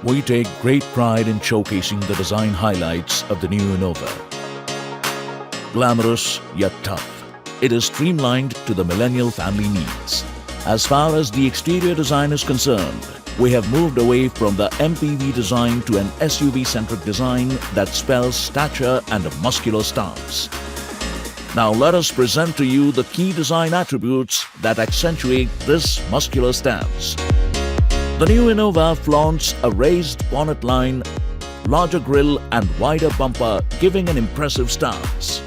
We take great pride in showcasing the design highlights of the new Innova. Glamorous yet tough, it is streamlined to the millennial family needs. As far as the exterior design is concerned, we have moved away from the MPV design to an SUV-centric design that spells stature and a muscular stance. Now let us present to you the key design attributes that accentuate this muscular stance. The new Innova flaunts a raised bonnet line, larger grille and wider bumper, giving an impressive stance.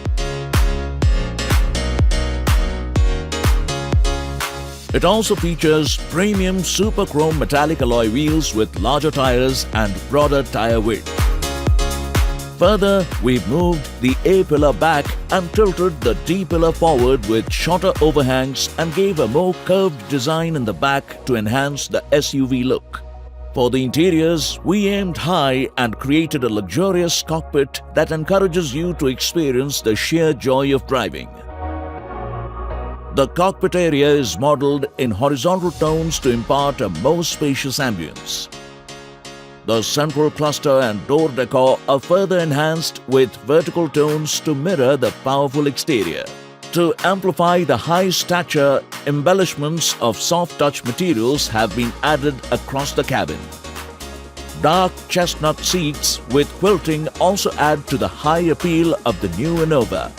It also features premium super chrome metallic alloy wheels with larger tires and broader tire width. Further, we've moved the A-pillar back and tilted the D-pillar forward with shorter overhangs and gave a more curved design in the back to enhance the SUV look. For the interiors, we aimed high and created a luxurious cockpit that encourages you to experience the sheer joy of driving. The cockpit area is modeled in horizontal tones to impart a more spacious ambience. The central cluster and door decor are further enhanced with vertical tones to mirror the powerful exterior. To amplify the high stature, embellishments of soft touch materials have been added across the cabin. Dark chestnut seats with quilting also add to the high appeal of the new Innova.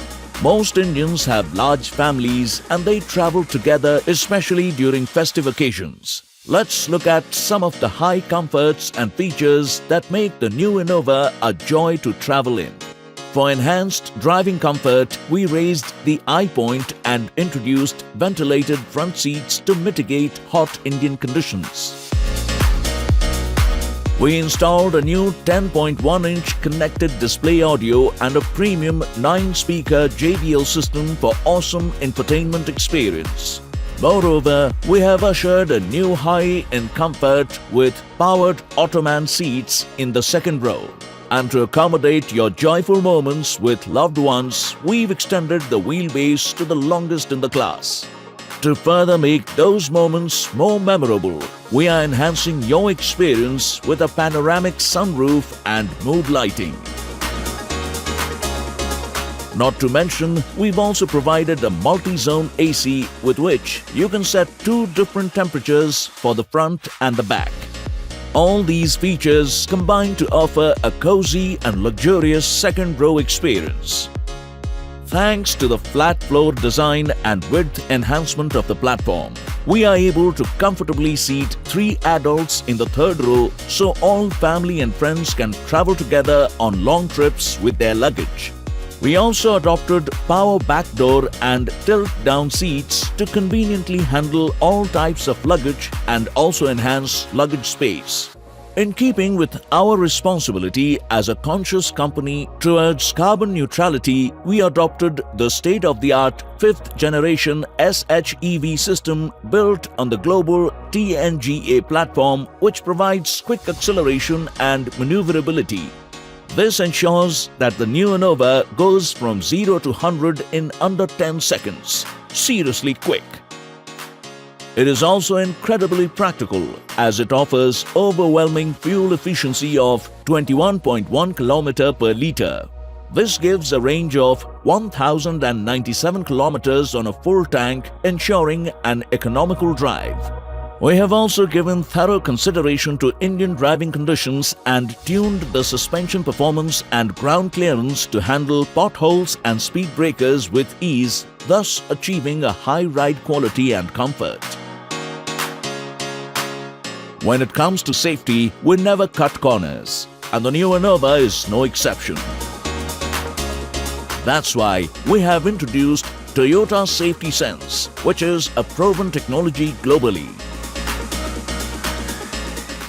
Most Indians have large families and they travel together, especially during festive occasions. Let's look at some of the high comforts and features that make the new Innova a joy to travel in. For enhanced driving comfort, we raised the eye point and introduced ventilated front seats to mitigate hot Indian conditions. We installed a new 10.1-inch connected display audio and a premium 9-speaker JBL system for awesome infotainment experience. Moreover, we have ushered a new high in comfort with powered Ottoman seats in the second row. And to accommodate your joyful moments with loved ones, we've extended the wheelbase to the longest in the class. To further make those moments more memorable, we are enhancing your experience with a panoramic sunroof and mood lighting. Not to mention, we've also provided a multi-zone AC with which you can set 2 different temperatures for the front and the back. All these features combine to offer a cozy and luxurious second-row experience. Thanks to the flat floor design and width enhancement of the platform, we are able to comfortably seat 3 adults in the third row so all family and friends can travel together on long trips with their luggage. We also adopted power back door and tilt-down seats to conveniently handle all types of luggage and also enhance luggage space. In keeping with our responsibility as a conscious company towards carbon neutrality, we adopted the state-of-the-art 5th generation SHEV system built on the global TNGA platform, which provides quick acceleration and maneuverability. This ensures that the new Innova goes from 0 to 100 in under 10 seconds. Seriously quick. It is also incredibly practical as it offers overwhelming fuel efficiency of 21.1 km per litre. This gives a range of 1,097 km on a full tank, ensuring an economical drive. We have also given thorough consideration to Indian driving conditions and tuned the suspension performance and ground clearance to handle potholes and speed breakers with ease, thus achieving a high ride quality and comfort. When it comes to safety, we never cut corners, and the new Innova is no exception. That's why we have introduced Toyota Safety Sense, which is a proven technology globally.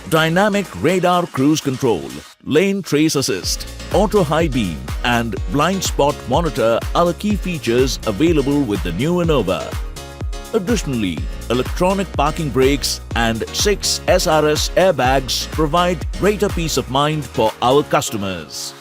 Dynamic radar cruise control, lane trace assist, auto high beam and blind spot monitor are the key features available with the new Innova. Additionally, electronic parking brakes and 6 SRS airbags provide greater peace of mind for our customers.